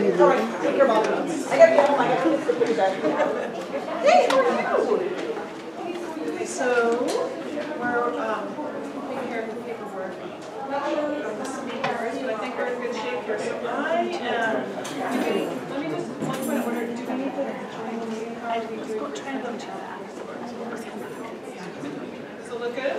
All right, take care of all the notes. I gotta get home, I gotta get the pretty bad. Hey, how are you? Okay, so we're taking care of the paperwork of the speakers, but I think we're in good shape here. So I am, let me just, one point of order, do we need the triangle meeting card? Let's go try and go to that. Does it look good?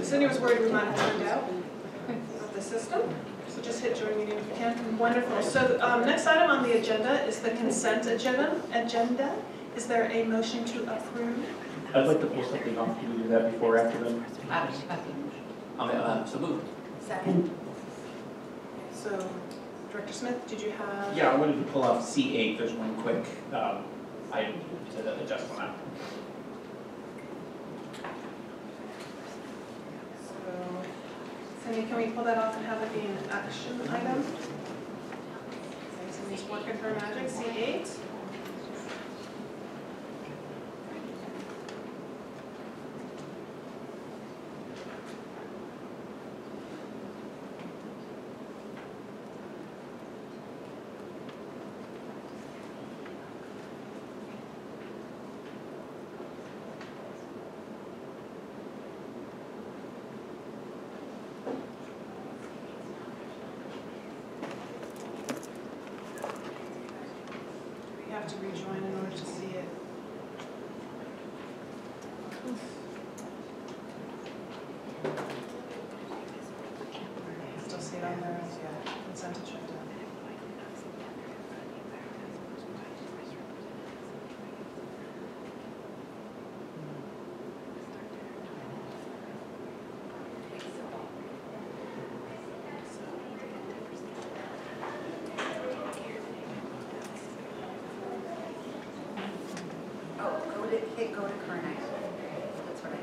Cindy was worried we might have turned out of the system. So just hit join meeting if you can. Wonderful. So next item on the agenda is the consent agenda. Is there a motion to approve? I'd like to pull something off. Can we do that before or after them? So moved. Second. So, Director Smith, did you have? Yeah, I wanted to pull off C8. There's one quick item to adjust on that. So, Cindy, can we pull that off and have it be an action item? Okay, Cindy's working her magic. C8. To rejoin in order to see it. Still see it on there as consent agenda. Go to current item. That's what I do.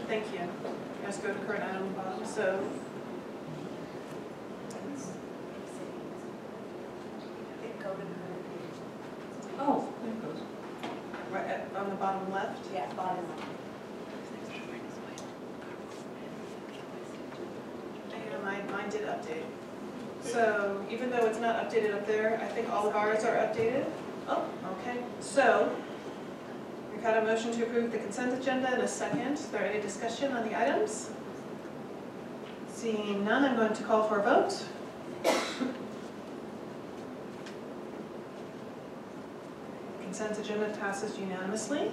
Thank you. Let's go to current item bottom. So, Go to current. oh, there it goes. Right on the bottom left. Yeah, bottom. And mine did update. So even though it's not updated up there, I think all of ours are updated. Oh, okay. So. We've had a motion to approve the consent agenda in a second. Is there any discussion on the items? Seeing none, I'm going to call for a vote. Consent agenda passes unanimously.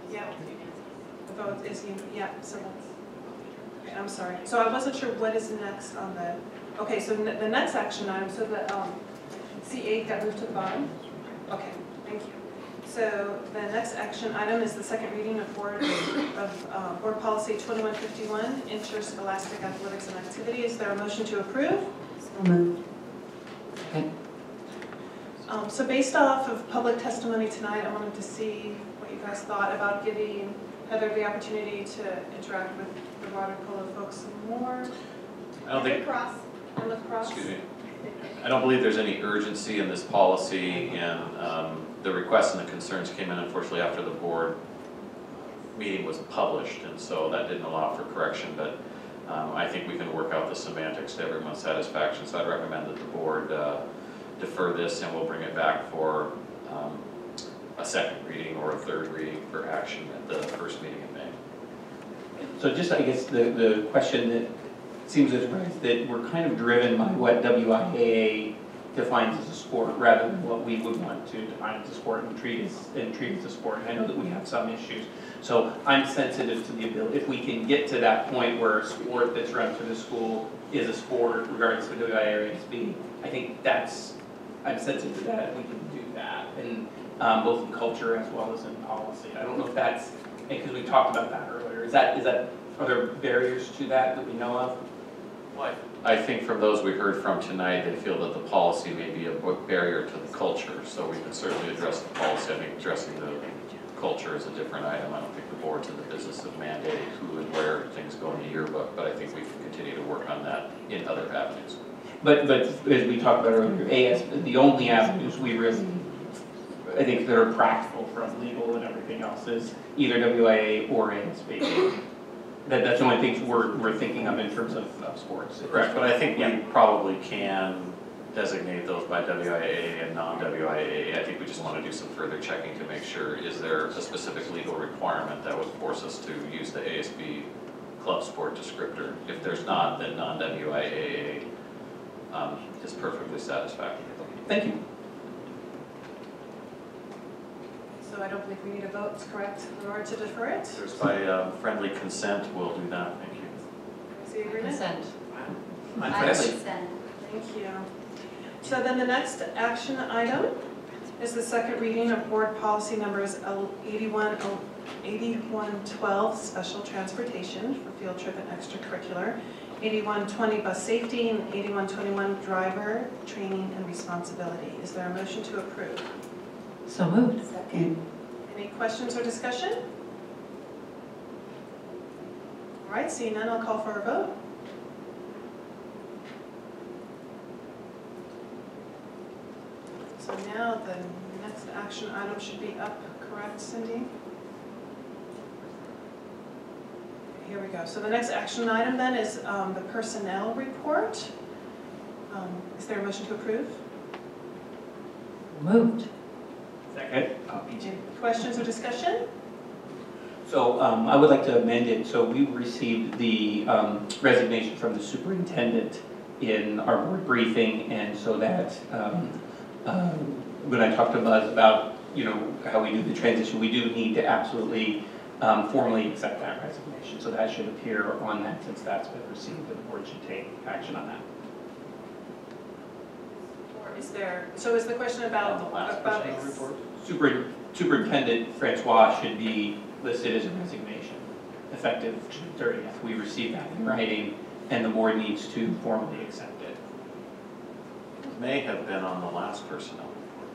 Yeah, the vote is, yeah, so that's, okay, I'm sorry. So I wasn't sure what is next on the, okay, so the next action item, so the C8 got moved to the bottom? Okay, thank you. So the next action item is the second reading of Board Policy 2151, Interscholastic Athletics and Activities. Is there a motion to approve? So moved. Okay. So based off of public testimony tonight, I wanted to see what you guys thought about giving Heather the opportunity to interact with the water polo folks some more. I don't think. And lacrosse. Excuse me. I don't believe there's any urgency in this policy, and the requests and the concerns came in unfortunately after the board meeting was published, and so that didn't allow for correction. But I think we can work out the semantics to everyone's satisfaction. So I'd recommend that the board defer this, and we'll bring it back for a second reading or a third reading for action at the first meeting in May. So just, I guess, the question that seems to arise that we're kind of driven by what WIAA defines as a sport rather than what we would want to define as a sport and treat as a sport. And I know that we have some issues. So I'm sensitive to the ability, if we can get to that point where a sport that's run through the school is a sport regardless of WIAA or NSD, I think I'm sensitive to that if we can do that. And both in culture as well as in policy. I don't know if that's, because we talked about that earlier, is that Are there barriers to that we know of? I think from those we heard from tonight, they feel that the policy may be a barrier to the culture, so we can certainly address the policy. I think addressing the culture is a different item. I don't think the board's in the business of mandating who and where things go in the yearbook, but I think we can continue to work on that in other avenues. But as we talked about earlier, the only avenues we really, I think that are practical from legal and everything else is either WIA or ASB. That's the only things we're thinking of in terms of sports. Correct, but I think we probably can designate those by WIA and non-WIA. I think we just want to do some further checking to make sure, is there a specific legal requirement that would force us to use the ASB club sport descriptor? If there's not, then non-WIA is perfectly satisfactory. Thank you. So I don't believe we need a vote, correct, in order to defer it? There's by friendly consent, we'll do that. Thank you. Is the agreement? Consent. I Unfriendly. consent. Thank you. So then the next action item is the second reading of board policy numbers 8112, special transportation for field trip and extracurricular, 8120, bus safety, and 8121, driver training and responsibility. Is there a motion to approve? So moved. Second. Any questions or discussion? All right, seeing none, I'll call for a vote. So now the next action item should be up, correct, Cindy? Here we go. So the next action item then is the personnel report. Is there a motion to approve? Moved. Second. Any questions or discussion? So I would like to amend it, so we received the resignation from the superintendent in our board briefing, and so that when I talked to Buzz about, how we do the transition, we do need to absolutely formally accept that resignation. So that should appear on that, since that's been received, the board should take action on that. Or is there, so is the question about, On the last personnel report? Superintendent Francois should be listed as a resignation, effective June 30th. We received that in writing, and the board needs to formally accept it. May have been on the last personnel report.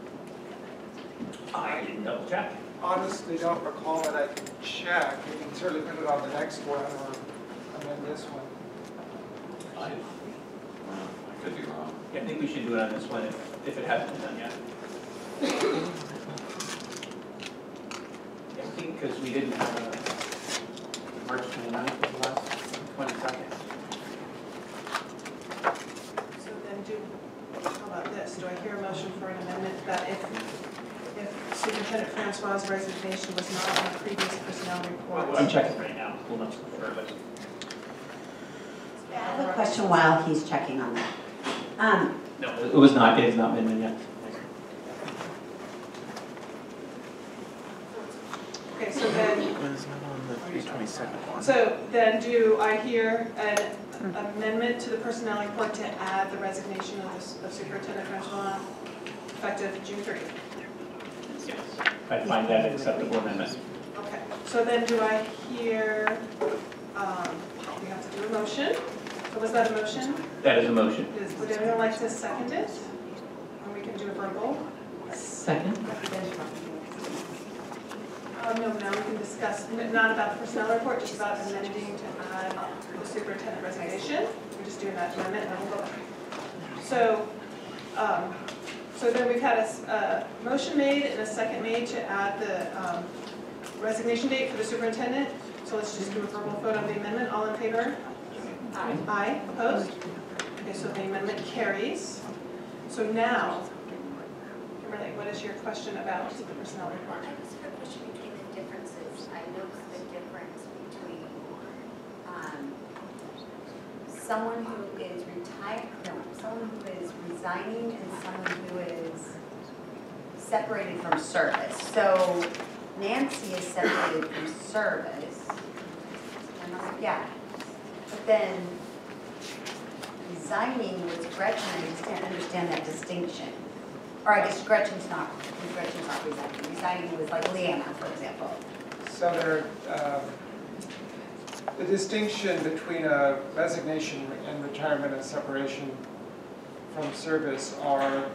I didn't double check. Honestly, don't recall it. I can check. We can certainly put it on the next one or amend this one. I could be wrong. Yeah, I think we should do it on this one if it hasn't been done yet. Yeah, I think because we didn't have March 29th was the last 22nd. so then how about this? Do I hear a motion for an amendment that if Superintendent Francois' resignation was not on the previous personnel report? I'm checking right now. We'll not confirm it. I have a question while he's checking on that. No, it was not. It has not been done yet. Okay, so then, It's not on the 22nd one. so then do I hear an amendment to the personnel report to add the resignation of Superintendent Francois effective June 30th? Yes. I find that an acceptable amendment. Okay, so then do I hear, we have to do a motion. So was that a motion? That is a motion. Would anyone like to second it? Or we can do a verbal? Second. No, now we can discuss, not about the personnel report, just about amending to add the superintendent resignation. We're just doing that amendment and then we'll go back. So, so then we've had a motion made and a second made to add the resignation date for the superintendent. So let's just do a verbal vote on the amendment. All in favor? Aye. Aye. Opposed? Okay, so the amendment carries. So now, Kimberly, what is your question about the personnel report? I just have a question between the differences. I noticed the difference between someone who is retired, no, someone who is resigning and someone who is separated from service. So Nancy is separated from service. And I'm like, yeah. But then resigning was Gretchen, I just can't understand that distinction. Or I guess Gretchen's not resigning. Resigning was like Leanna, for example. So they're, the distinction between a resignation and retirement and separation from service are,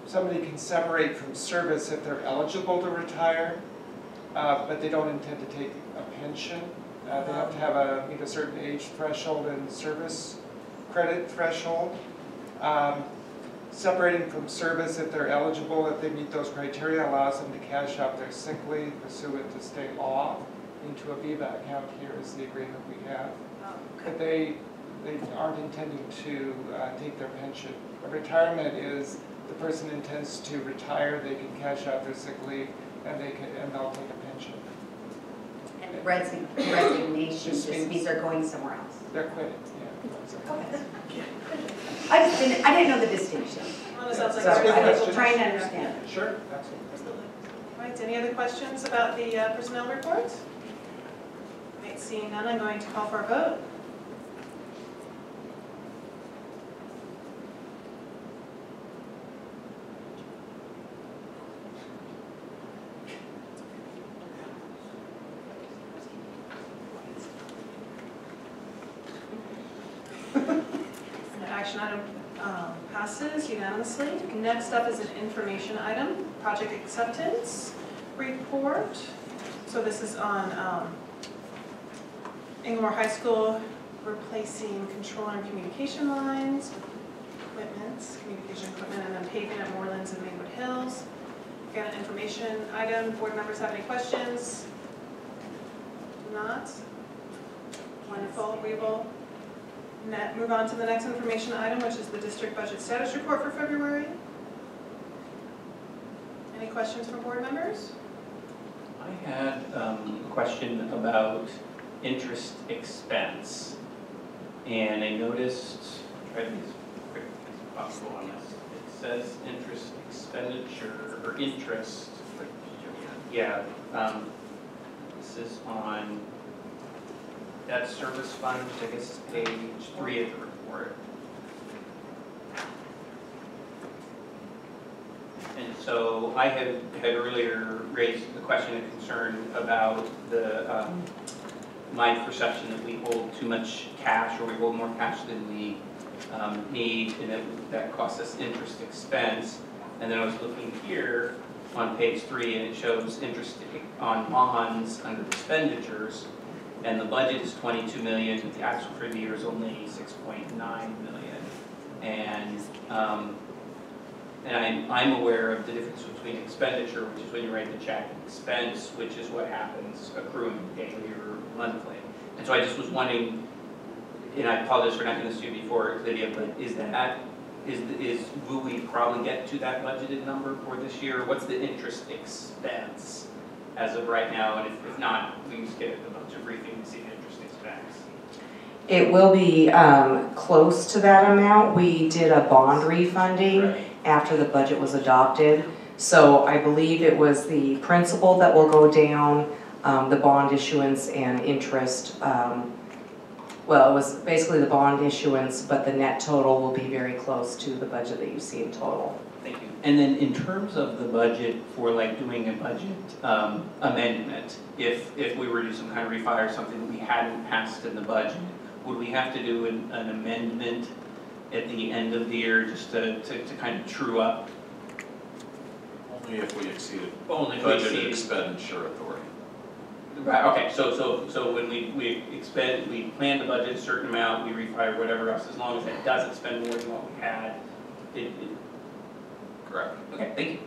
somebody can separate from service if they're eligible to retire, but they don't intend to take a pension. They have to have meet a certain age threshold and service credit threshold. Separating from service if they're eligible, if they meet those criteria, allows them to cash out their sick leave pursuant to state law into a VIVA account. Here is the agreement we have. But they aren't intending to take their pension. A retirement is the person intends to retire, they can cash out their sick leave, and they'll take a pension. And resignation just means they're going somewhere else. They're quitting, yeah. Okay. I didn't know the distinction. Well, it sounds like So very I was legal. trying to understand. Sure, absolutely. Absolutely. All right, any other questions about the personnel report? All right, seeing none, I'm going to call for a vote. The action item passes unanimously. Next up is an information item, project acceptance report. So this is on Inglemoor High School replacing control and communication lines, communication equipment, and then paving at Morelands and Maywood Hills. Again, an information item. Board members have any questions? Do not? Wonderful. We will move on to the next information item, which is the district budget status report for February. Any questions from board members? I had a question about interest expense. And I noticed, try to be as quick as possible on this. It says interest expenditure or interest. Yeah, this is on debt service fund, I guess it's page 3 of the report. And so I had earlier raised the question and concern about the my perception that we hold too much cash, or we hold more cash than we need, and that costs us interest expense. And then I was looking here on page 3, and it shows interest on bonds under expenditures, and the budget is 22 million, the actual for the year is only 6.9 million. And I'm aware of the difference between expenditure, which is when you write the check, and expense, which is what happens accruing daily or monthly. And so I just was wondering, and I apologize for not doing this to you before, Lydia, but will we probably get to that budgeted number for this year? What's the interest expense as of right now? And if not, please get a budget briefing to see the interest expense. It will be close to that amount. We did a bond refunding after the budget was adopted. So I believe it was the principal that will go down, the bond issuance and interest. Well, it was basically the bond issuance, but the net total will be very close to the budget that you see in total. Thank you. And then in terms of the budget for like doing a budget amendment, if we were to do some kind of refi or something that we hadn't passed in the budget, would we have to do an amendment at the end of the year just to kind of true up? Only if we exceeded Only if we budget exceed. expenditure authority. Right, okay, so when we plan to budget a certain amount, we refi or whatever else, as long as it doesn't spend more than what we had, Correct. okay, thank you.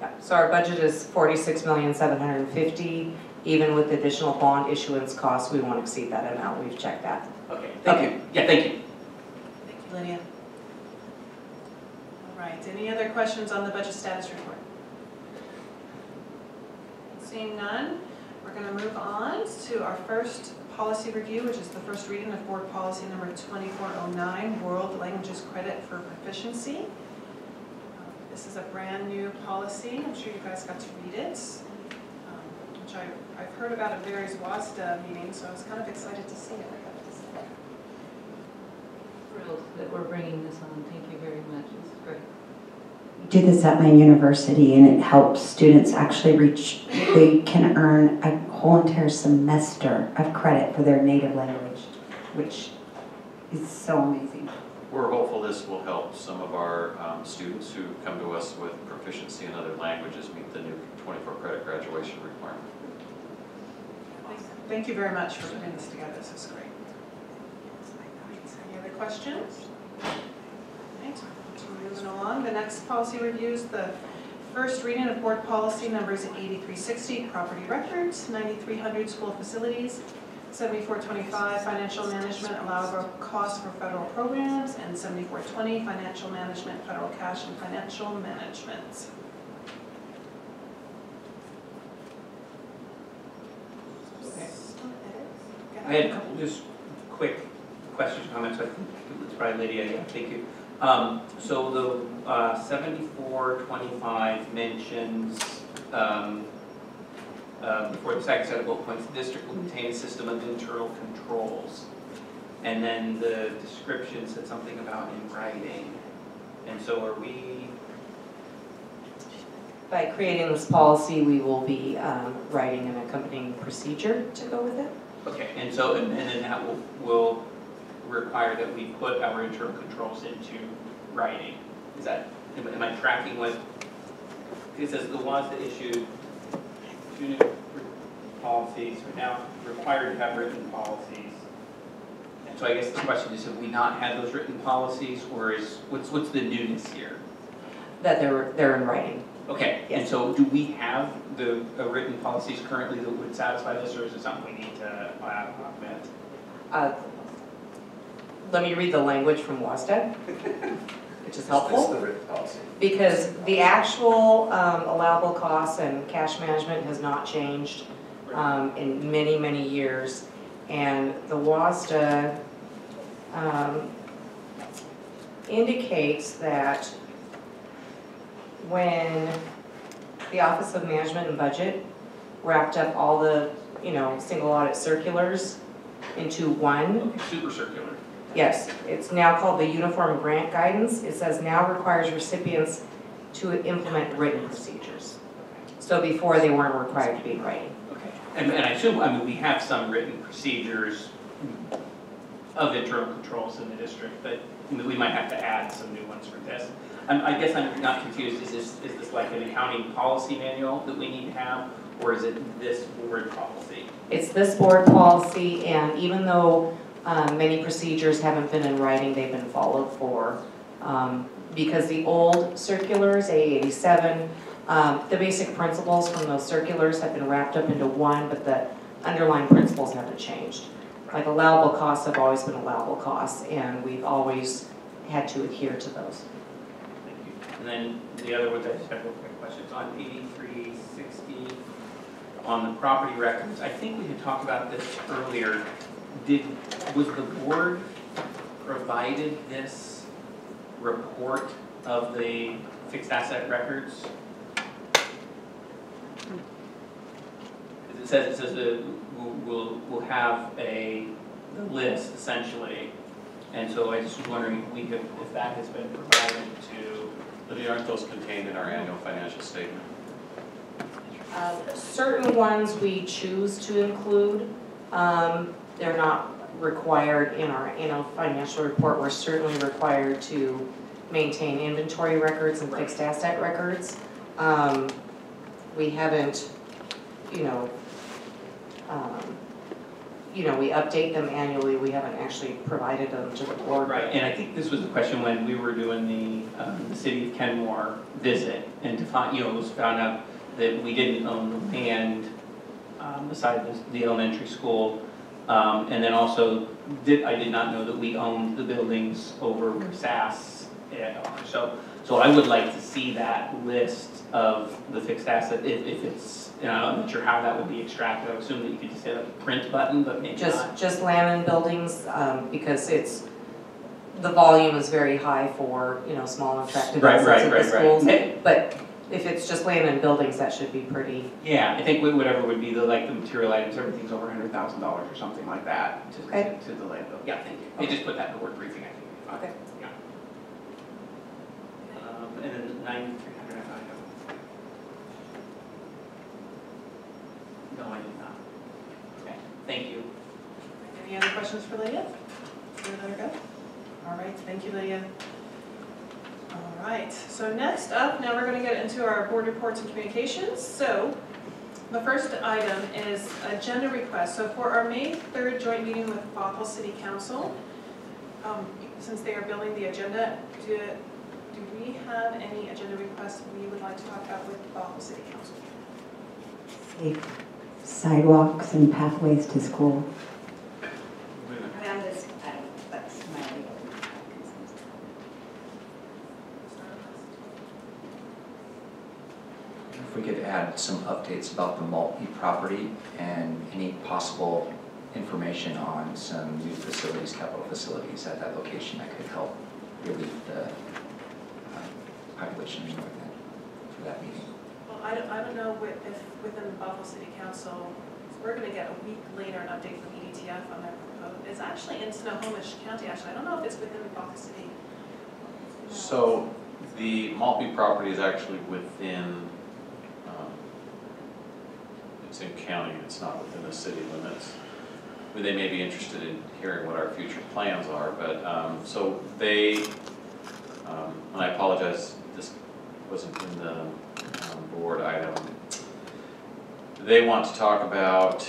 Yeah. So our budget is $46,750,000. Even with additional bond issuance costs, we won't exceed that amount. We've checked that. Okay, thank you. Yeah, thank you. Thank you, Lydia. All right, any other questions on the budget status report? Seeing none, we're going to move on to our first policy review, which is the first reading of board policy number 2409, World Languages Credit for Proficiency. This is a brand new policy. I'm sure you guys got to read it, which I've heard about at various WASDA meetings, so I was kind of excited to see it. Thrilled that we're bringing this on. Thank you very much. It's great. do this at my university, and it helps students actually they can earn a whole entire semester of credit for their native language, which is so amazing. We're hopeful this will help some of our students who come to us with proficiency in other languages meet the new 24 credit graduation requirement. Thank you very much for putting this together. This is great. Any other questions? Right. Moving along, the next policy review is the first reading of board policy numbers 8360, property records, 9300, school facilities, 7425, financial management, allowable costs for federal programs, and 7420, financial management, federal cash and financial management. I had a couple just quick questions, comments. I think it's probably Lydia. Yeah, thank you. So the 7425 mentions before the second set of bullet points, the district will maintain a system of internal controls. And then the description said something about in writing. And so are we? By creating this policy, we will be writing an accompanying procedure to go with it. Okay, and so, and then that will require that we put our internal controls into writing. Is that, am I tracking with, it says the ones that issued two new policies are now required to have written policies. And so I guess the question is, have we not had those written policies, or is, what's the newness here? That they're in writing. Okay, and so do we have the written policies currently that would satisfy this, or is it something we need to augment? Let me read the language from WASDA, which is helpful. It's the written policy. Because the actual allowable costs and cash management has not changed in many, many years. And the WASDA indicates that when the Office of Management and Budget wrapped up all the, single audit circulars into one. Super circular. Yes, it's now called the Uniform Grant Guidance. It says now requires recipients to implement written procedures. So before they weren't required to be in writing. Okay, and I assume, we have some written procedures of internal controls in the district, but we might have to add some new ones for this. I guess I'm not confused. Is this like an accounting policy manual that we need to have, or is it this board policy? It's this board policy, and even though many procedures haven't been in writing, they've been followed for, because the old circulars, A87, the basic principles from those circulars have been wrapped up into one, but the underlying principles haven't changed. Like allowable costs have always been allowable costs, and we've always had to adhere to those. Thank you. And then the other ones, I just have real quick questions on 8360 on the property records. I think we had talked about this earlier. Was the board provided this report of the fixed asset records? It says that we'll have a list essentially, and so I just was wondering if that has been provided to. But aren't those contained in our annual financial statement? Certain ones we choose to include. They're not required in our annual financial report. We're certainly required to maintain inventory records and fixed asset records. We haven't, we update them annually. We haven't actually provided them to the board. Right, and I think this was the question when we were doing the city of Kenmore visit, and to find, it was found out that we didn't own the land beside the elementary school. And then also, I did not know that we owned the buildings over where SAS are. So I would like to see that list of the fixed asset, if it's, I'm not sure how that would be extracted. I would assume that you could just hit a print button, but maybe not. Just land and buildings, because the volume is very high for, small and attractive assets of the schools. Right. But if it's just land and buildings, that should be pretty. Yeah, I think whatever would be the material items, everything's over $100,000 or something like that to the landfill. Yeah, thank you. They just put that in the word briefing, I think. Okay. Yeah. And then 9,300, no, I did not. Okay, thank you. Any other questions for Lydia? Should we let her go? All right, thank you, Lydia. All right, so next up, now we're going to get into our board reports and communications. So the first item is agenda request. So for our May 3rd joint meeting with Bothell City Council, since they are building the agenda, do we have any agenda requests we would like to talk about with Bothell City Council? Safe sidewalks and pathways to school. Around this, that's my concerns. If we could add some updates about the Maltby property and any possible information on some new facilities, capital facilities at that location that could help relieve the population in North End for that meeting. Well, I don't know if within the Bothell City Council, we're going to get a week later an update from EDTF on their proposal. It's actually in Snohomish County, actually. I don't know if it's within the Bothell City. So the Maltby property is actually within, it's in county, it's not within the city limits. I mean, they may be interested in hearing what our future plans are, but so they, and I apologize, this wasn't in the board item. They want to talk about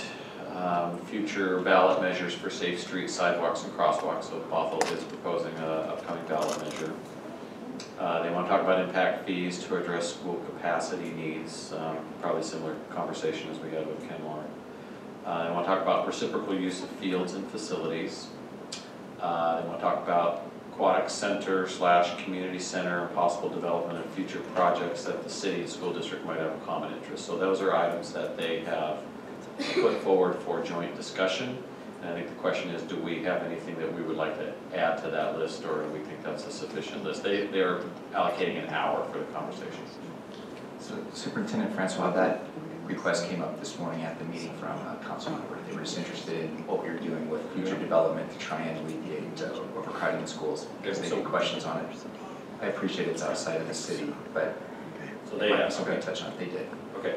future ballot measures for safe streets, sidewalks, and crosswalks. So Bothell is proposing an upcoming ballot measure. They want to talk about impact fees to address school capacity needs, probably similar conversation as we had with Kenmore. They want to talk about reciprocal use of fields and facilities. They want to talk about aquatic center / community center and possible development of future projects that the city and school district might have a common interest. So those are items that they have put forward for joint discussion. And I think the question is, do we have anything that we would like to add to that list, or do we think that's a sufficient list? They're allocating an hour for the conversations. So Superintendent Francois, that request came up this morning at the meeting from a council member. They were just interested in what we were doing with future development to try and alleviate overcrowding in schools, because they had questions on it. I appreciate it's outside of the city, but So they might be have, something okay. to touch on. They did. Okay.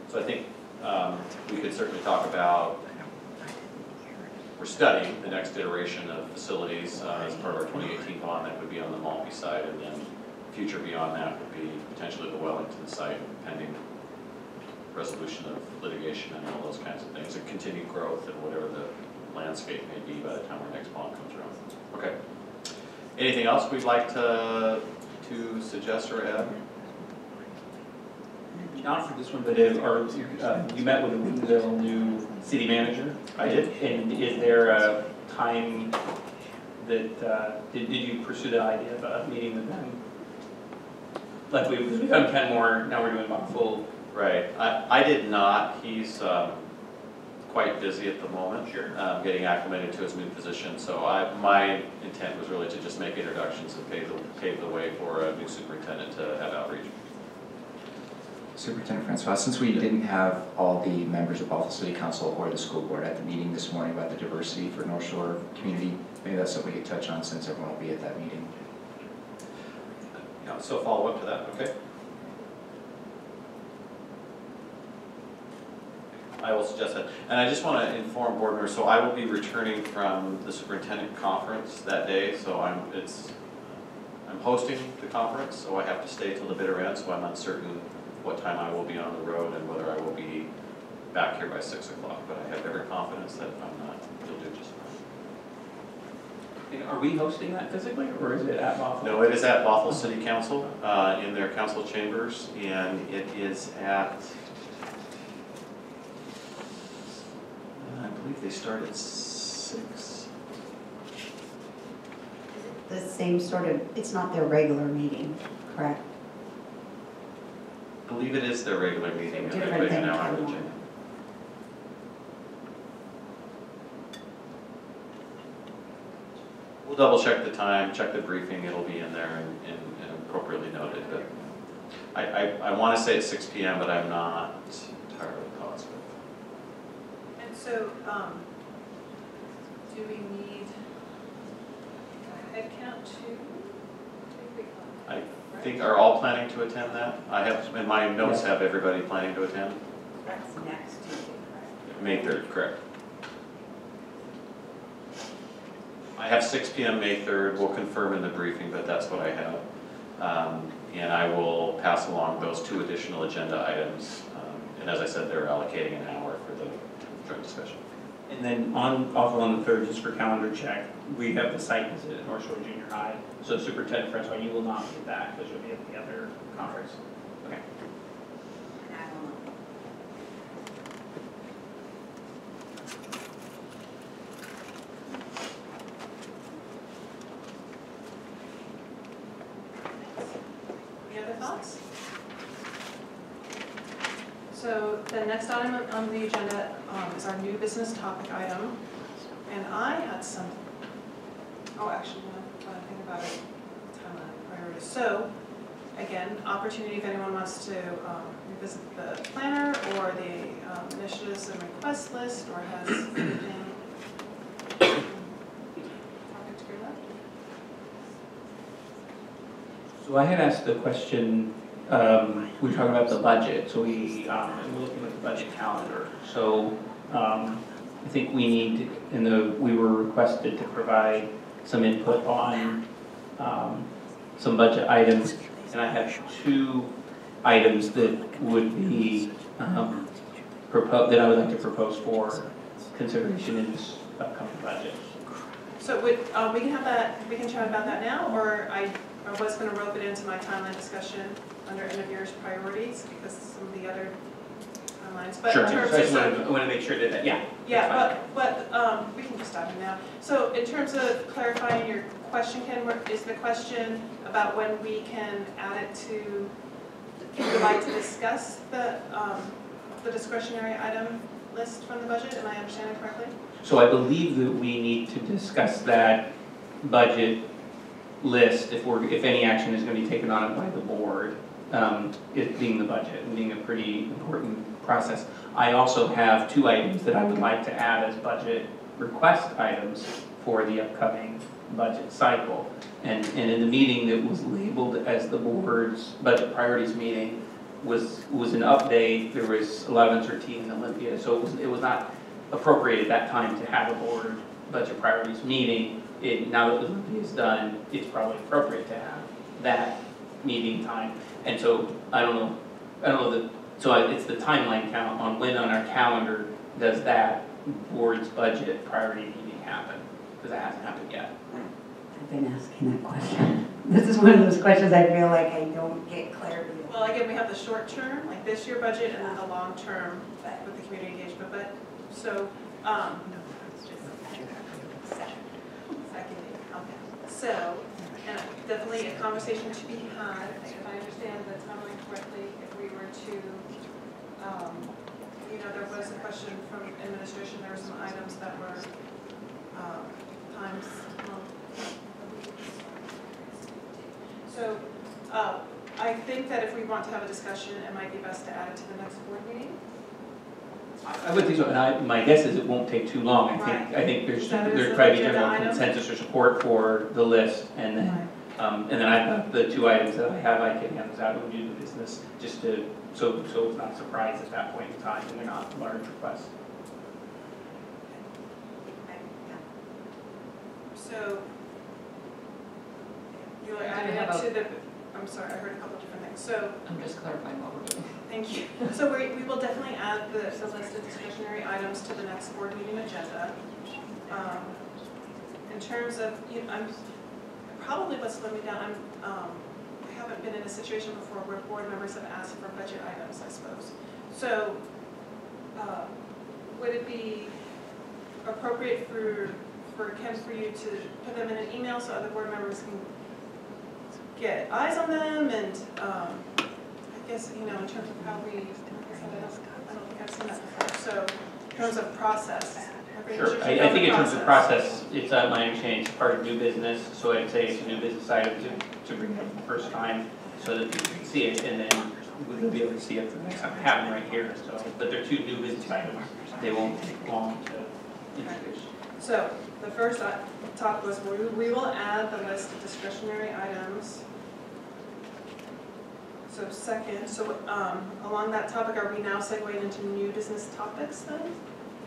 So I think we could certainly talk about, we're studying the next iteration of facilities as part of our 2018 bond that would be on the Maltby side, and then future beyond that would be potentially the Wellington site, pending resolution of litigation and all those kinds of things, and continued growth and whatever the landscape may be by the time our next bond comes around. Okay. Anything else we'd like to suggest or add? Not for this one, but you met with the new city manager? I did. And is there a time that, did you pursue the idea of a meeting with them? Like we've done Kenmore, now we're doing Bothell. Right. I did not. He's quite busy at the moment. Sure. Getting acclimated to his new position. So my intent was really to just make introductions and pave the way for a new superintendent to have outreach. Superintendent Francois, since we didn't have all the members of Bothell City Council or the school board at the meeting this morning about the diversity for North Shore community, maybe that's something we could touch on since everyone will be at that meeting. Yeah, so follow up to that, okay? I will suggest that. And I just want to inform board members, so I will be returning from the superintendent conference that day, so I'm hosting the conference, so I have to stay till the bitter end, so I'm uncertain what time I will be on the road and whether I will be back here by 6 o'clock, but I have every confidence that if I'm not, you'll do just fine. And are we hosting that physically, or is it at Bothell? No, it is at Bothell City Council, in their council chambers, and it is at, I believe they start at 6. The same sort of, it's not their regular meeting, correct? I believe it is their regular meeting, and they Different make an than hour Kenmore. change. We'll double check the time, check the briefing, it'll be in there and appropriately noted, but I want to say it's 6 p.m., but I'm not entirely positive. And so, do we need, head count to? I think are all planning to attend that? I have, in my notes, Yes. have everybody planning to attend? That's next Tuesday, correct? May 3rd, correct. I have 6 PM May 3rd, we'll confirm in the briefing, but that's what I have. And I will pass along those 2 additional agenda items. And as I said, they're allocating an hour for the joint discussion. And then also on the 3rd, just for calendar check, we have the site visit at North Shore Junior High. So Superintendent Francois, you will not be at that because you'll be at the other conference. Okay. And I will not. Any other thoughts? So the next item on the agenda is our new business topic item. And I had some, actually, when I think about it, timeline priorities. So, again, opportunity if anyone wants to revisit the planner or the initiatives and request list, or has anything topic to bring up. So I had asked the question, we were talking about the budget, so we're looking at the budget calendar. So I think we need, we were requested to provide some input on some budget items, and I have 2 items that would be that I would like to propose for consideration in this upcoming budget. So we can have that, we can chat about that now, or I was going to rope it into my timeline discussion under end of year's priorities, because some of the other timelines. But Sure, in so I terms just of, want to make sure that, yeah. yeah, but we can just dive in now. So in terms of clarifying your question, Ken, is the question about when we can add it to, if you'd like to discuss the discretionary item list from the budget? Am I understanding correctly? So I believe that we need to discuss that budget list if any action is going to be taken on it by the board, it being the budget and being a pretty important process. I also have 2 items that I would like to add as budget request items for the upcoming budget cycle. And in the meeting that was labeled as the board's budget priorities meeting was an update. There was a lot of uncertainty in Olympia, so it was not appropriate at that time to have a board budget priorities meeting. Now that Olympia is done, it's probably appropriate to have that meeting time. And so it's the timeline count on when on our calendar does that board's budget priority meeting happen, because that hasn't happened yet. I've been asking that question. This is one of those questions I feel like I don't get clarity on. Well, again, we have the short term, like this year budget, and then the long term with the community engagement. But so, so, and definitely a conversation to be had. If I understand the timeline correctly, if we were to, there was a question from administration. There were some items that were times. So. I think that if we want to have a discussion, it might be best to add it to the next board meeting. I would think so, and my guess is it won't take too long. I think there's probably general consensus or support for the list, and then I've got the 2 items that I have. I can have those out and do the business just to so it's not a surprise at that point in time, and they're not large requests. So you're adding it to the. I'm sorry, I heard a couple of different things. So I'm just clarifying what we're doing. thank you. So we will definitely add the list of discretionary items to the next board meeting agenda. In terms of, probably what's slowing me down, I haven't been in a situation before where board members have asked for budget items, I suppose. So would it be appropriate for Ken, for you to put them in an email so other board members can get eyes on them, and I guess, in terms of how we, I don't think I've seen that before. So in terms of process. Sure, I think in terms of process, it's my understanding it's part of new business, so I'd say it's a new business item to bring it up the first time so that people can see it, and then we'll be able to see it for the next time. I have them right here, so, but they're 2 new business items. They won't take long to introduce. So the first topic was we will add the list of discretionary items. So second, so along that topic, are we now segueing into new business topics then?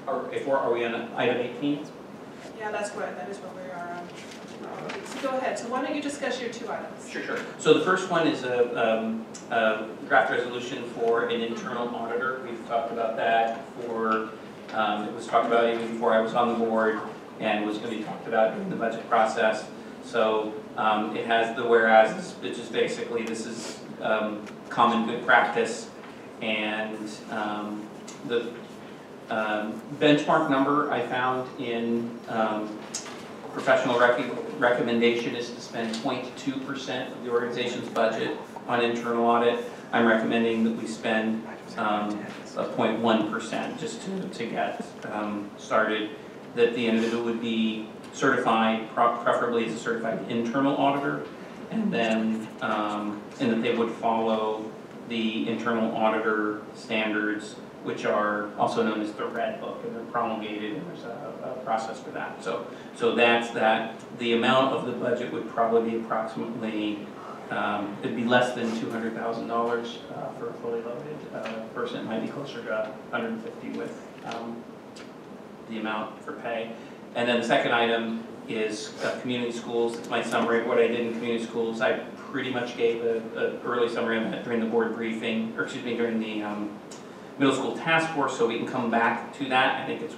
Are we on item 18? Yeah, that is what we are on. So go ahead, so why don't you discuss your two items? Sure. So the first one is a draft resolution for an internal auditor. We've talked about that for, it was talked about even before I was on the board and was going to be talked about during the budget process. So it has the whereas, which is basically this is common good practice, and the benchmark number I found in professional recommendation is to spend 0.2% of the organization's budget on internal audit. I'm recommending that we spend 0.1% just to get started. That the individual would be certified, preferably as a certified internal auditor, and then and that they would follow the internal auditor standards, which are also known as the Red Book, and they're promulgated, and there's a process for that. So that's that. The amount of the budget would probably be approximately, it'd be less than $200,000 for a fully loaded person. It might be closer to 150 with the amount for pay. And then the second item is community schools. It's my summary of what I did in community schools. I pretty much gave an early summary of that during the board briefing, or excuse me, during the middle school task force, so we can come back to that. I think it's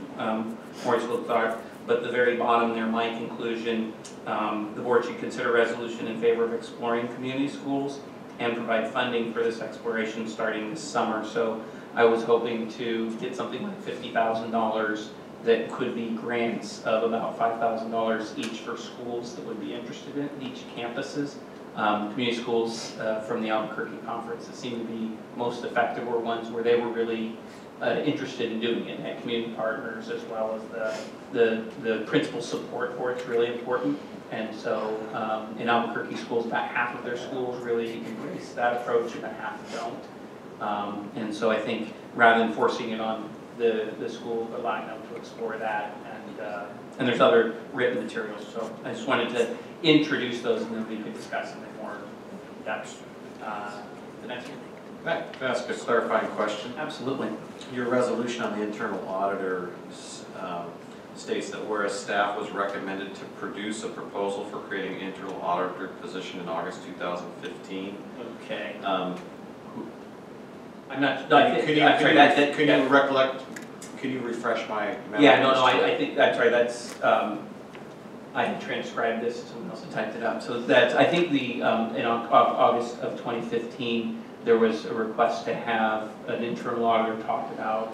more useful to start. But the very bottom there, my conclusion, the board should consider resolution in favor of exploring community schools and provide funding for this exploration starting this summer. So I was hoping to get something like $50,000 that could be grants of about $5,000 each for schools that would be interested in it, each campuses. Community schools from the Albuquerque conference that seemed to be most effective were ones where they were really interested in doing it, and had community partners as well as the principal support for it's really important. And so in Albuquerque schools, about half of their schools really embrace that approach, and about half don't. And so I think rather than forcing it on the school, allowing them to explore that, and there's other written materials. So I just wanted to introduce those, and then we could discuss them in more depth. The next one. Can I ask a clarifying question? Absolutely. Your resolution on the internal auditor states that whereas staff was recommended to produce a proposal for creating an internal auditor position in August 2015. Okay. I'm not. Can you recollect? Can you refresh my memory? Yeah, no, I think that's right. That's I had transcribed this. Someone else had typed it up. So that's I think the in August of 2015 there was a request to have an internal auditor talked about,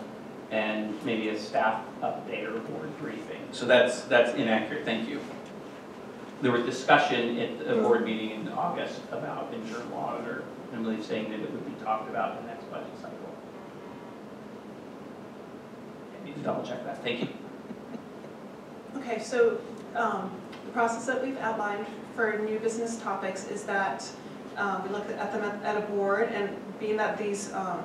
and maybe a staff update or board briefing. So that's inaccurate. Thank you. There was discussion at a board meeting in August about internal auditor, I believe saying that it would be talked about in the next budget cycle. I need to double check that. Thank you. Okay, so the process that we've outlined for new business topics is that we look at them at a board, and being that these are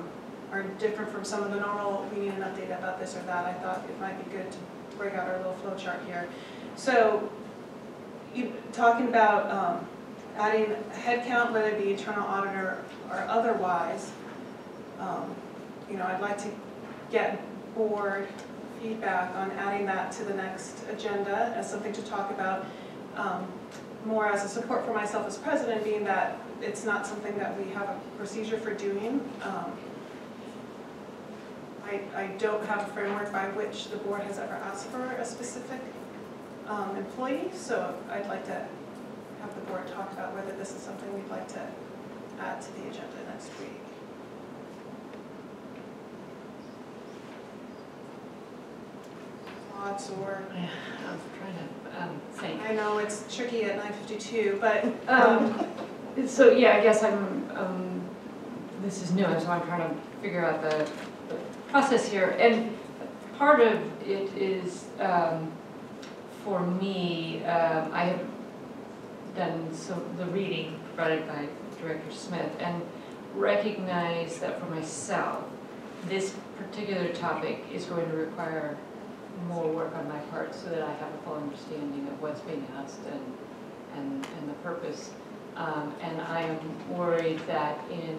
different from some of the normal, we need an update about this or that, I thought it might be good to break out our little flow chart here. So, talking about adding headcount, whether it be internal auditor or otherwise, I'd like to get board feedback on adding that to the next agenda as something to talk about, more as a support for myself as president, being that it's not something that we have a procedure for doing. I don't have a framework by which the board has ever asked for a specific employee, so I'd like to have the board talk about whether this is something we'd like to add to the agenda next week. Thoughts or? Yeah, I was trying to think. I know it's tricky at 9:52, but So yeah, I guess this is new, so I'm trying to figure out the process here. And part of it is, for me, I have done the reading provided by Director Smith and recognize that for myself, this particular topic is going to require more work on my part so that I have a full understanding of what's being asked and the purpose. And I am worried that in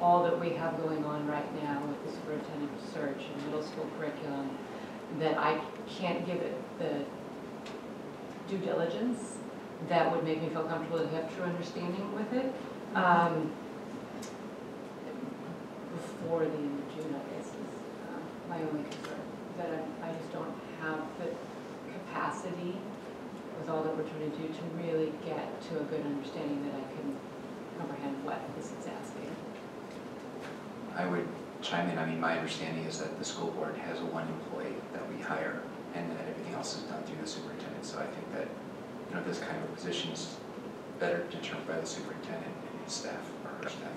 all that we have going on right now with the superintendent search and middle school curriculum, that I can't give it the due diligence that would make me feel comfortable to have true understanding with it. Before the end of June, I guess, is my only concern, that I just don't have the capacity with all that we're trying to do to really get to a good understanding that I can comprehend what this is asking. I would chime in. I mean, my understanding is that the school board has one employee that we hire, and that everything else is done through the superintendent. So I think that, you know, this kind of position is better determined by the superintendent and his staff or her staff.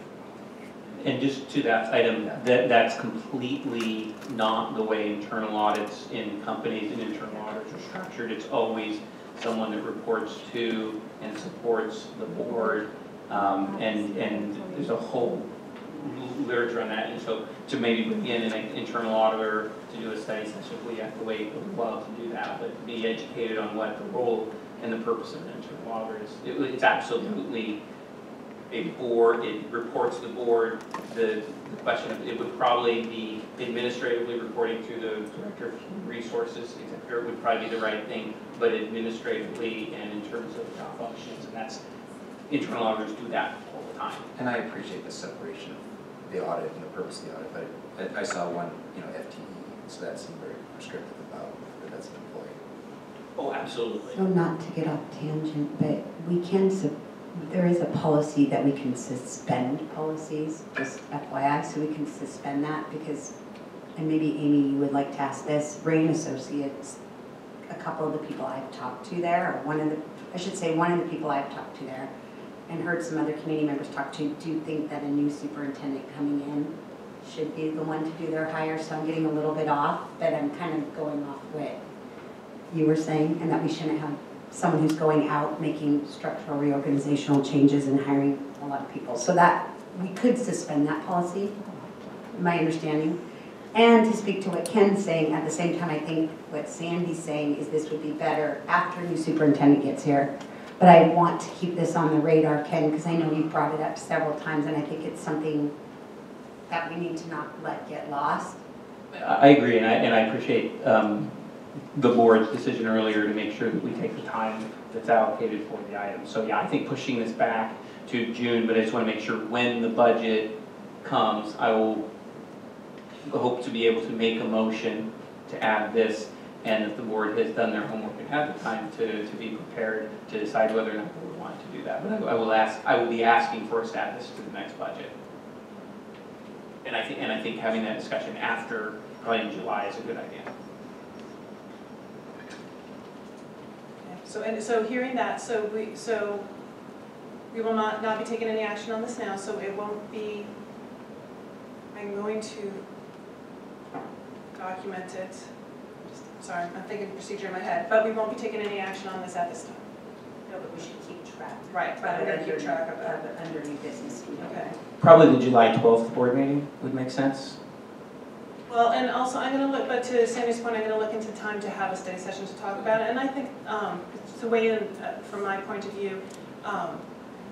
And just to that item, that's completely not the way internal audits in companies and internal audits are structured. It's always someone that reports to and supports the board, and there's a whole literature on that. And so to maybe bring in an internal auditor to do a study session, we have to wait a while to do that, but be educated on what the role and the purpose of an internal auditor is. It's absolutely a board, it reports to the board. The question of, it would probably be administratively reporting to the Director of Human Resources, executive would probably be the right thing, but administratively and in terms of job functions, and that's, internal auditors do that all the time. And I appreciate the separation of the audit and the purpose of the audit, but I saw one, you know, FTE, so that seemed very prescriptive about that that's an employee. Oh, absolutely. So not to get off tangent, but we can, there is a policy that we can suspend policies, just FYI, so we can suspend that because, and maybe Amy, you would like to ask this, Rain Associates, a couple of the people I've talked to there, or one of the people I've talked to there, and heard some other committee members talk to, do think that a new superintendent coming in should be the one to do their hire, so I'm getting a little bit off, but I'm kind of going off what you were saying, and that we shouldn't have someone who's going out making structural reorganizational changes and hiring a lot of people. So that, we could suspend that policy, my understanding. And to speak to what Ken's saying, at the same time, I think what Sandy's saying is this would be better after a new superintendent gets here. But I want to keep this on the radar, Ken, because I know you've brought it up several times, and I think it's something that we need to not let get lost. I agree, and I appreciate the board's decision earlier to make sure that we take the time that's allocated for the item. So yeah, I think pushing this back to June, but I just want to make sure when the budget comes, I will hope to be able to make a motion to add this, and if the board has done their homework and had the time to be prepared to decide whether or not they would want to do that. But I will be asking for us to add this to the next budget. And I think having that discussion after, probably in July, is a good idea. So hearing that, so we will not be taking any action on this now, so it won't be, I'm going to document it. Sorry, I'm thinking procedure in my head, but we won't be taking any action on this at this time. No, but we should keep track. Right, but I'm gonna keep track of that. Under new business. Okay. Probably the July 12th board meeting would make sense. Well, and also I'm going to look, but to Sandy's point, I'm going to look into time to have a study session to talk about it. And I think to weigh in from my point of view,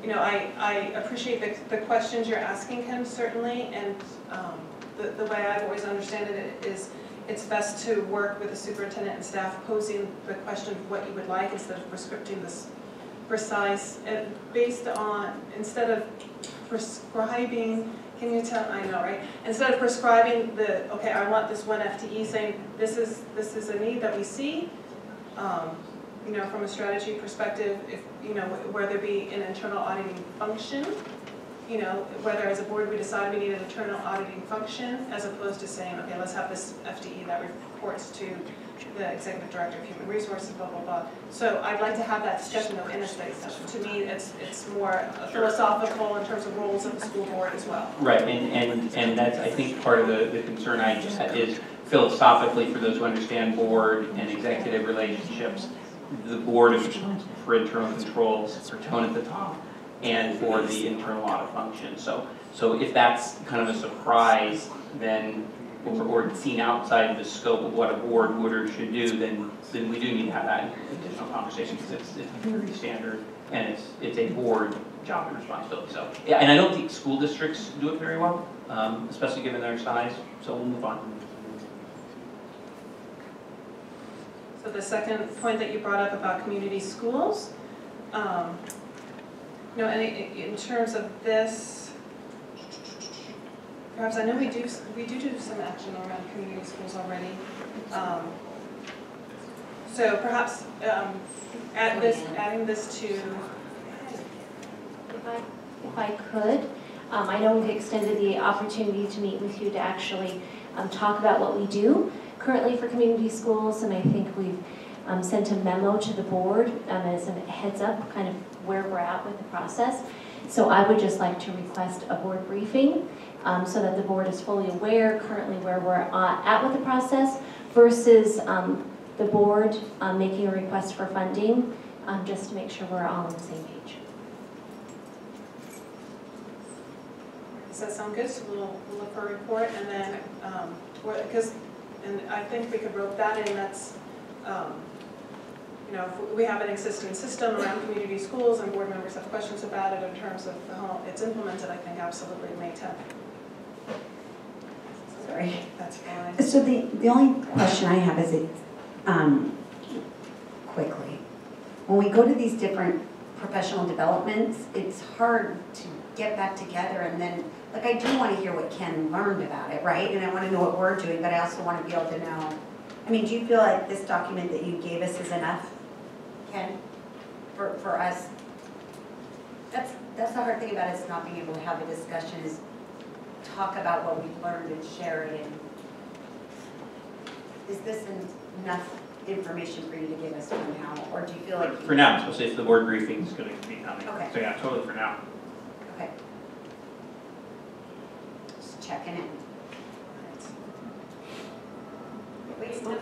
you know, I appreciate the questions you're asking, Ken, certainly, and the way I've always understood it is it's best to work with the superintendent and staff posing the question of what you would like instead of prescripting this precise, and based on, instead of prescribing, can you tell, I know, right? Instead of prescribing the, okay, I want this one FTE, saying this is a need that we see, you know, from a strategy perspective, if, you know, where there be an internal auditing function, you know, whether as a board we decide we need an internal auditing function, as opposed to saying, okay, let's have this FTE that reports to the Executive Director of Human Resources, blah, blah, blah. So I'd like to have that discussion though in a study session. To me, it's more philosophical in terms of roles of the school board as well. Right, and that's, I think, part of the concern I get is philosophically, for those who understand board and executive relationships, the board is responsible for internal controls, for tone at the top, and for the internal audit function. So if that's kind of a surprise, then or seen outside of the scope of what a board would or should do, then we do need to have that additional conversation, because it's very standard, and it's a board job and responsibility. So, yeah, and I don't think school districts do it very well, especially given their size, so we'll move on. So the second point that you brought up about community schools, and in terms of this, perhaps I know we do some action around community schools already. So perhaps adding this to. If I could, I know we've extended the opportunity to meet with you to actually talk about what we do currently for community schools, and I think we've sent a memo to the board as a heads up kind of where we're at with the process. So I would just like to request a board briefing so that the board is fully aware currently where we're at with the process versus the board making a request for funding, just to make sure we're all on the same page. Does that sound good? So we'll look for a report, and then, and I think we could rope that in, that's, if we have an existing system around community schools and board members have questions about it in terms of how it's implemented, I think absolutely May 10th. Sorry. That's fine. So the only question I have is, quickly, when we go to these different professional developments, it's hard to get back together and then, like, I do want to hear what Ken learned about it, right? And I want to know what we're doing, but I also want to be able to know. I mean, do you feel like this document that you gave us is enough, Ken, for us? That's the hard thing about us not being able to have a discussion, is talk about what we've learned and share it. And is this enough information for you to give us for now, or do you feel like For now, especially if the board briefing is going to be coming. Okay. So yeah, totally for now. Okay. Just checking in. Wait, still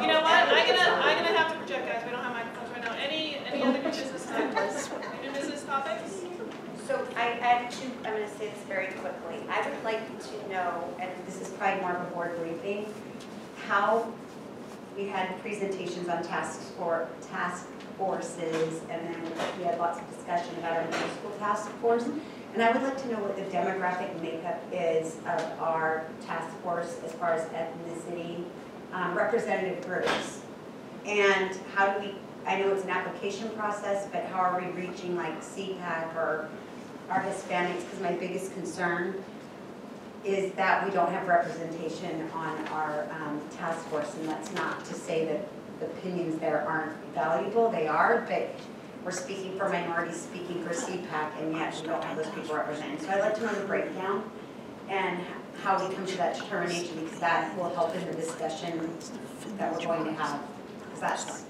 You know what? I'm gonna have to project, guys. We don't have microphones right now. Any other new business topics? New business topics? So I have two, I'm going to say this very quickly. I would like to know, and this is probably more of a board briefing, how we had presentations on task forces, and then we had lots of discussion about our middle school task force. And I would like to know what the demographic makeup is of our task force as far as ethnicity, representative groups. And how do we, I know it's an application process, but how are we reaching like CPAC or our Hispanics? Because my biggest concern is that we don't have representation on our task force, and that's not to say that the opinions there aren't valuable, they are, but we're speaking for minorities, speaking for CPAC, and yet we don't have those people represented. So I'd like to know the breakdown and how we come to that determination, because that will help in the discussion that we're going to have. Because that's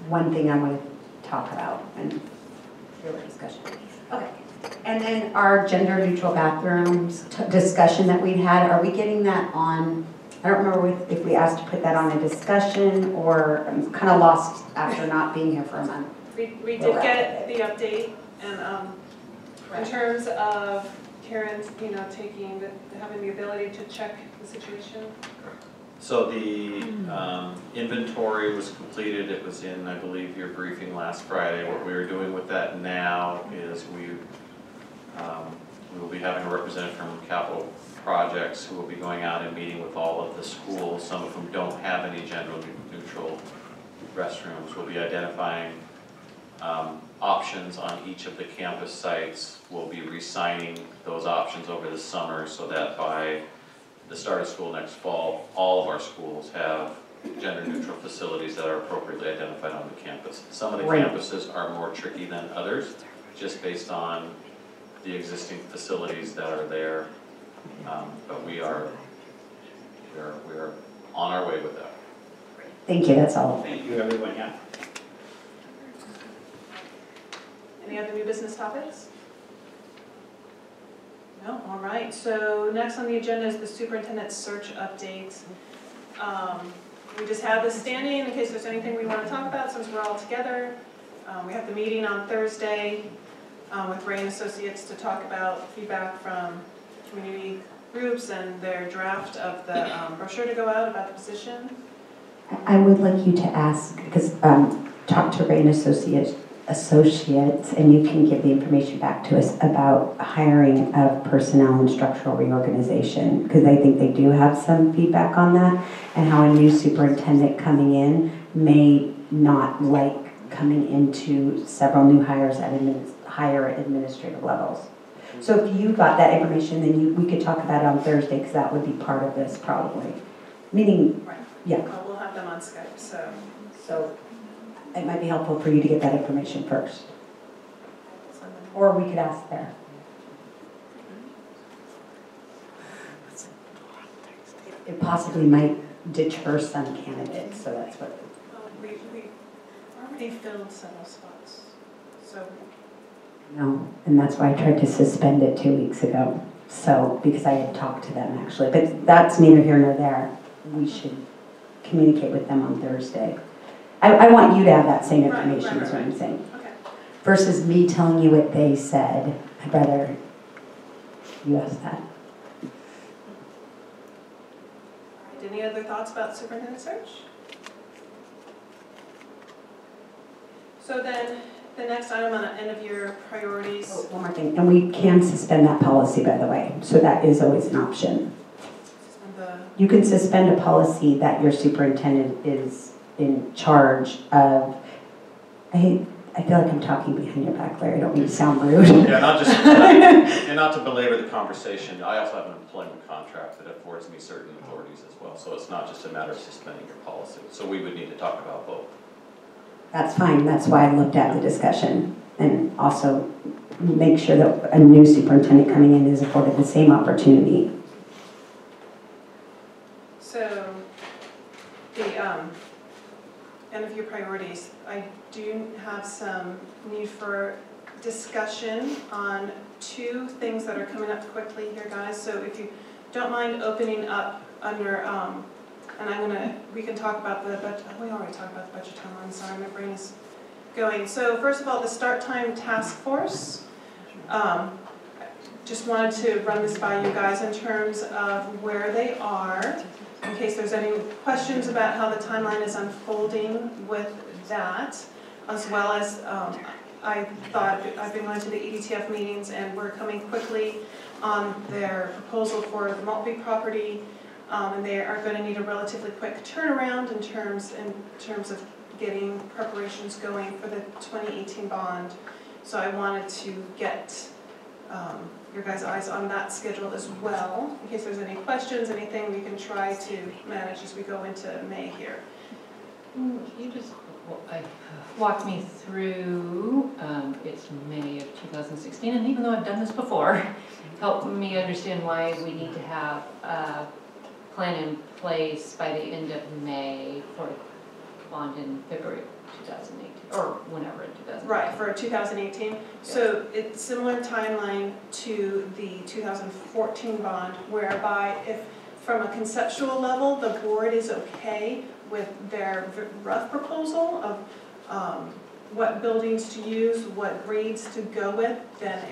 one thing I want to talk about and hear the discussion. Okay. And then our gender neutral bathrooms discussion that we'd had, are we getting that on? I don't remember if we asked to put that on a discussion, or I'm kind of lost after not being here for a month. We did get the update, and in terms of Karen's, having the ability to check the situation. So the inventory was completed. It was in, I believe, your briefing last Friday. What we are doing with that now is we will be having a representative from Capital Projects who will be going out and meeting with all of the schools, some of whom don't have any gender neutral restrooms. We'll be identifying options on each of the campus sites. We'll be re-signing those options over the summer so that by the start of school next fall, all of our schools have gender neutral facilities that are appropriately identified on the campus. Some of the campuses are more tricky than others, just based on the existing facilities that are there. But we are on our way with that. Thank you, that's all. Thank you, everyone, yeah. Any other new business topics? No, all right. So next on the agenda is the superintendent search update. we just have this standing in case there's anything we want to talk about since we're all together. We have the meeting on Thursday with Ray and Associates to talk about feedback from community groups and their draft of the brochure to go out about the position. I would like you to ask, because talk to Ray and Associates, and you can give the information back to us about hiring of personnel and structural reorganization, because I think they do have some feedback on that, and how a new superintendent coming in may not like coming into several new hires at higher administrative levels. So if you got that information, then we could talk about it on Thursday, because that would be part of this probably. Meaning, Right. yeah. We'll have them on Skype, so. So it might be helpful for you to get that information first. Or we could ask there. It possibly might deter some candidates, so that's what. We already filled several spots, so. No, and that's why I tried to suspend it 2 weeks ago. So, because I had talked to them actually, but that's neither here nor there. We should communicate with them on Thursday. I want you to have that same information, is what I'm saying. Okay. Versus me telling you what they said. I'd rather you ask that. Any other thoughts about superintendent search? So then, the next item on the end of your priorities. Oh, one more thing, and we can suspend that policy, by the way, so that is always an option. You can suspend a policy that your superintendent is in charge of. I feel like I'm talking behind your back, Larry. I don't mean to sound rude. Yeah, and not to belabor the conversation, I also have an employment contract that affords me certain authorities as well. So it's not just a matter of suspending your policy. So we would need to talk about both. That's fine. That's why I looked at the discussion, and also make sure that a new superintendent coming in is afforded the same opportunity. So, the end of your priorities, I do have some need for discussion on 2 things that are coming up quickly here, guys. So if you don't mind opening up under, and we can talk about the budget. We already talked about the budget timeline. Sorry, my brain is going. So first of all, the start time task force. Just wanted to run this by you guys in terms of where they are, in case there's any questions about how the timeline is unfolding with that, as well as I thought I've been going to the EDTF meetings and we're coming quickly on their proposal for the multi property, and they are going to need a relatively quick turnaround in terms of getting preparations going for the 2018 bond. So I wanted to get your guys' eyes on that schedule as well, in case there's any questions, anything we can try to manage as we go into May here. Can you just walk me through, it's May of 2016, and even though I've done this before, help me understand why we need to have a plan in place by the end of May for bond in February 2018, or whenever in 2018. Right, for 2018. So it's similar timeline to the 2014 bond, whereby if from a conceptual level, the board is okay with their rough proposal of what buildings to use, what grades to go with, then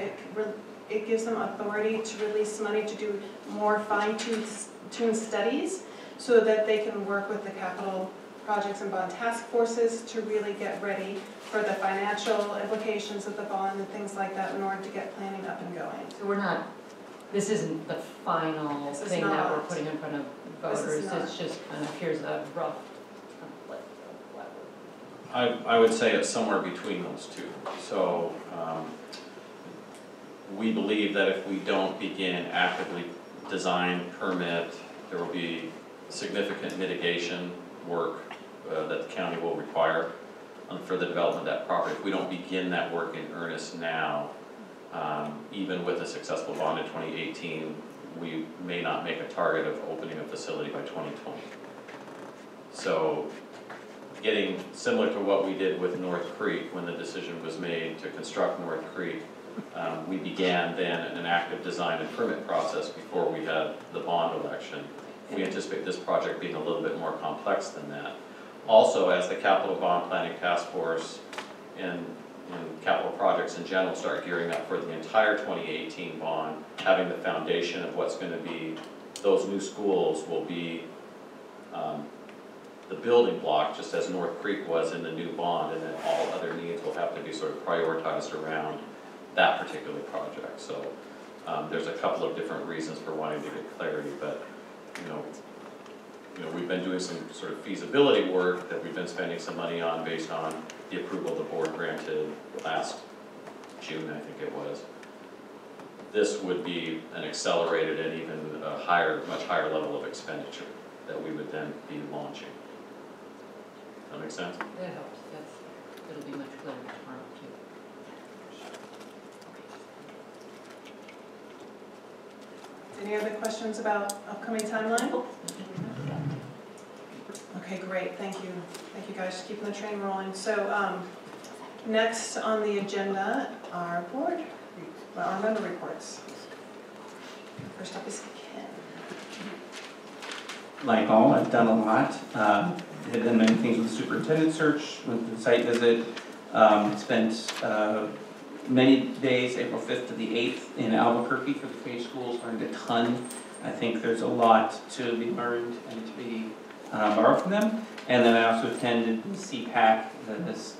it gives them authority to release money to do more fine-tuned studies so that they can work with the capital projects and bond task forces to really get ready for the financial implications of the bond and things like that in order to get planning up and going. So this isn't the final thing that we're putting in front of voters, it's just kind of, here's a rough template of what I would say it's somewhere between those two. So we believe that if we don't begin actively design, permit, there will be significant mitigation work that the county will require for the development of that property. If we don't begin that work in earnest now, even with a successful bond in 2018, we may not make a target of opening a facility by 2020. So getting similar to what we did with North Creek when the decision was made to construct North Creek, we began then an active design and permit process before we had the bond election. we anticipate this project being a little bit more complex than that. Also, as the capital bond planning task force and capital projects in general start gearing up for the entire 2018 bond, having the foundation of what's going to be those new schools will be the building block, just as North Creek was in the new bond, and then all other needs will have to be sort of prioritized around that particular project. So there's a couple of different reasons for wanting to get clarity, but you know, we've been doing some sort of feasibility work that we've been spending some money on based on the approval the board granted last June, I think it was. This would be an accelerated and even a higher, much higher level of expenditure that we would then be launching. Does that make sense? That helps, it'll be much clearer tomorrow too. Any other questions about upcoming timeline? Okay, great, thank you. Thank you guys for keeping the train rolling. So next on the agenda are our member reports. First up is Ken. Like all, I've done a lot. Have done many things with the superintendent search, went to the site visit, spent many days, April 5th to the 8th in Albuquerque for the K schools, learned a ton. I think there's a lot to be learned and to be borrowed from them. And then I also attended the CPAC, this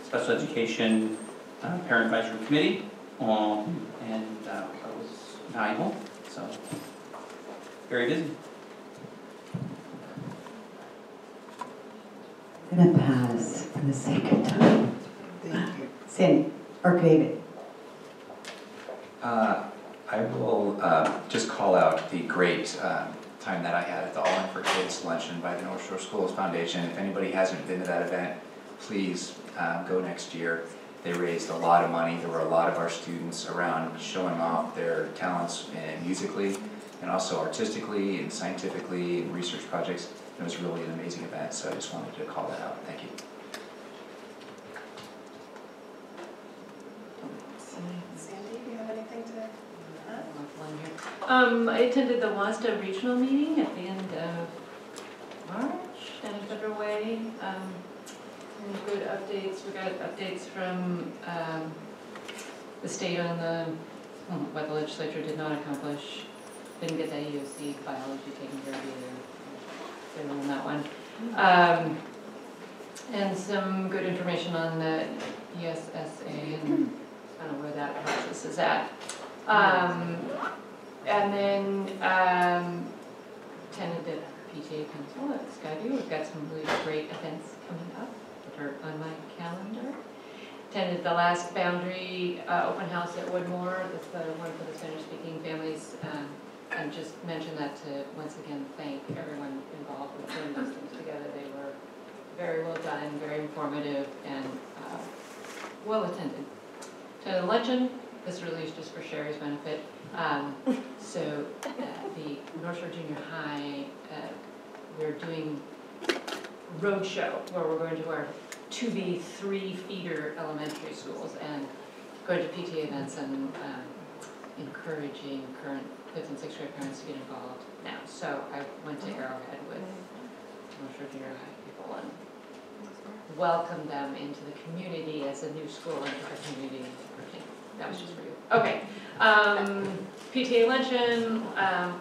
Special Education Parent Advisory Committee, and that was valuable, so very busy. I'm going to pass for the sake of time. Thank you. Sandy, or David. I will just call out the great time that I had at the All In for Kids luncheon by the North Shore Schools Foundation. If anybody hasn't been to that event, please go next year. They raised a lot of money. There were a lot of our students around showing off their talents musically and also artistically and scientifically and research projects. It was really an amazing event, so I just wanted to call that out. Thank you. Sandy, do you have anything to add? I attended the WASDA regional meeting at the end of March, and in Federal Way. Some good updates. We got updates from the state on what the legislature did not accomplish. Didn't get that EOC biology taken care of either. They on that one. And some good information on the ESSA and kind of where that process is at. And then attended the PTA Council at Skyview. We've got some really great events coming up that are on my calendar. Attended the last Boundary open house at Woodmore. That's the one for the Spanish-speaking families. And just mention that to once again thank everyone involved with putting those things together. They were very well done, very informative, and well attended. To the luncheon, this really is just for Sherry's benefit. So the North Shore Junior High, we're doing roadshow where we're going to our 2B3 feeder elementary schools and going to PTA events and encouraging current 5th and 6th grade parents to get involved now. So I went to Arrowhead with North Shore Junior High people and welcomed them into the community as a new school into the community. That was just for you. Okay. PTA luncheon,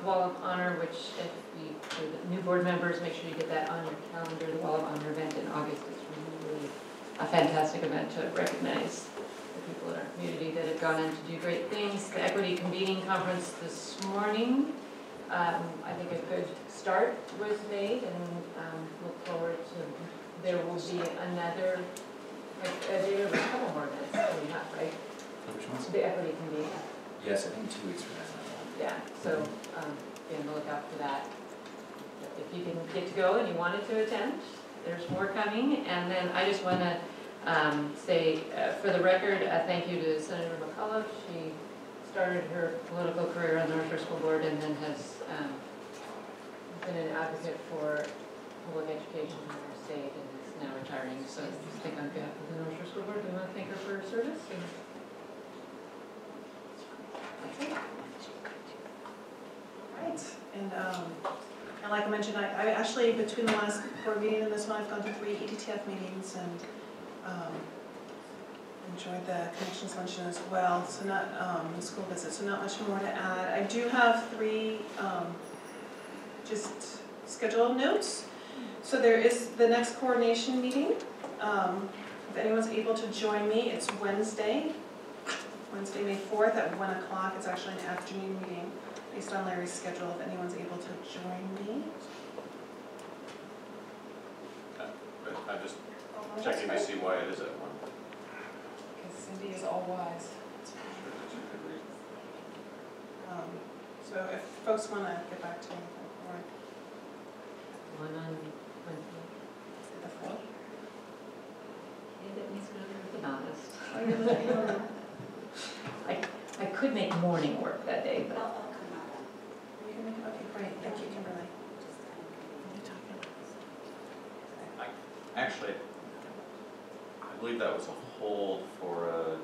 Wall of Honor, which if we, for the new board members, make sure you get that on your calendar. The Wall of Honor event in August is really a fantastic event to recognize the people in our community that have gone in to do great things. The Equity Convening Conference this morning, I think a good start was made, and look forward to, there will be another, there are a couple more events coming up, right? Which ones? The Equity Convening. Yes, I think 2 weeks from now. Yeah, so be on the lookout for that. If you didn't get to go and you wanted to attend, there's more coming. And then I just want to say, for the record, thank you to Senator McCullough. She started her political career on the North Shore School Board and then has been an advocate for public education in our state and is now retiring. So I just think on behalf of the North Shore School Board, we want to thank her for her service. And that's it. Right, and and like I mentioned, I actually, between the last board meeting and this one, I've gone to 3 EDTF meetings and enjoyed the connections luncheon as well, so not, the school visit, so not much more to add. I do have 3 just scheduled notes. So there is the next coordination meeting. If anyone's able to join me, it's Wednesday, May 4th at 1 o'clock. It's actually an afternoon meeting based on Larry's schedule, if anyone's able to join me. I'm just checking to see why it is at 1. Because Cindy is all wise. So if folks want to get back to me, or One on Wednesday. the 4th. And it needs to be honest. I could make morning work that day, but. You can make it, okay, great, thank you, Kimberly. Actually, I believe that was a hold for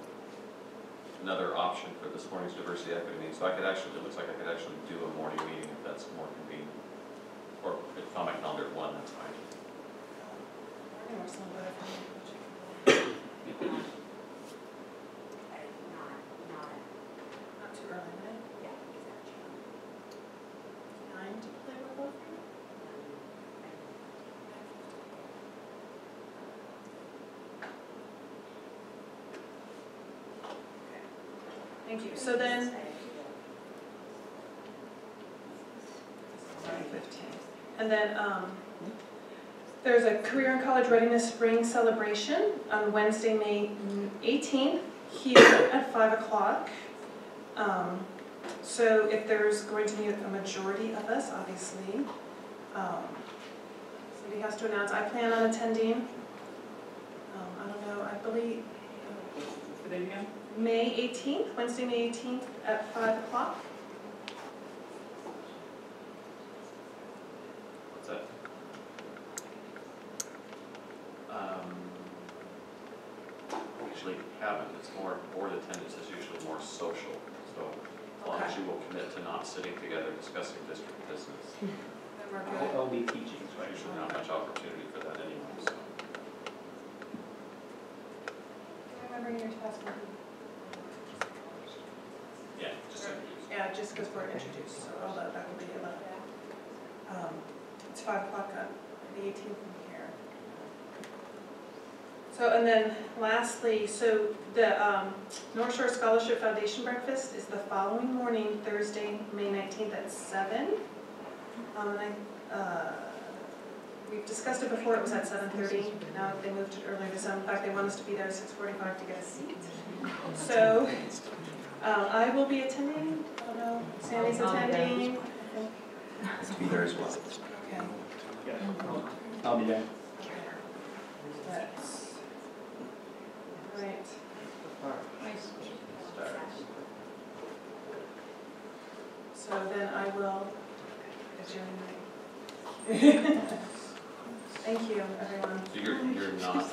another option for this morning's diversity equity meeting. So I could actually, it looks like I could actually do a morning meeting if that's more convenient. Or if it's on my calendar at 1, that's fine. Morning works a little better for me. Not too early, right? 9 to play with both of you? Thank you. So then, sorry, 15. And then there's a Career and College Readiness Spring Celebration on Wednesday, May 18th, here at 5 o'clock. So if there's going to be a majority of us, obviously, somebody has to announce. I plan on attending. I don't know, I believe. For the again? May 18th, Wednesday, May 18th at 5 o'clock. What's that? Usually haven't. It's more, board attendance is usually more social. So as long as you will commit to not sitting together discussing district business, Then we're good. I'll be teaching, so there's usually not much opportunity for that anyway. So. Remember your task force? Yeah, just so Yeah, just because we're introduced, so all that will be 11. It's 5 o'clock on the 18th from here. So, and then lastly, so the North Shore Scholarship Foundation Breakfast is the following morning, Thursday, May 19th at 7. And we've discussed it before, it was at 7:30. Now they moved it earlier to 7. In fact, they want us to be there at 6:45 to get a seat. So I will be attending. I don't know, Sandy's attending. To be there as well. Okay. I'll be there. That's right. So then I will adjourn. Thank you, everyone. you're not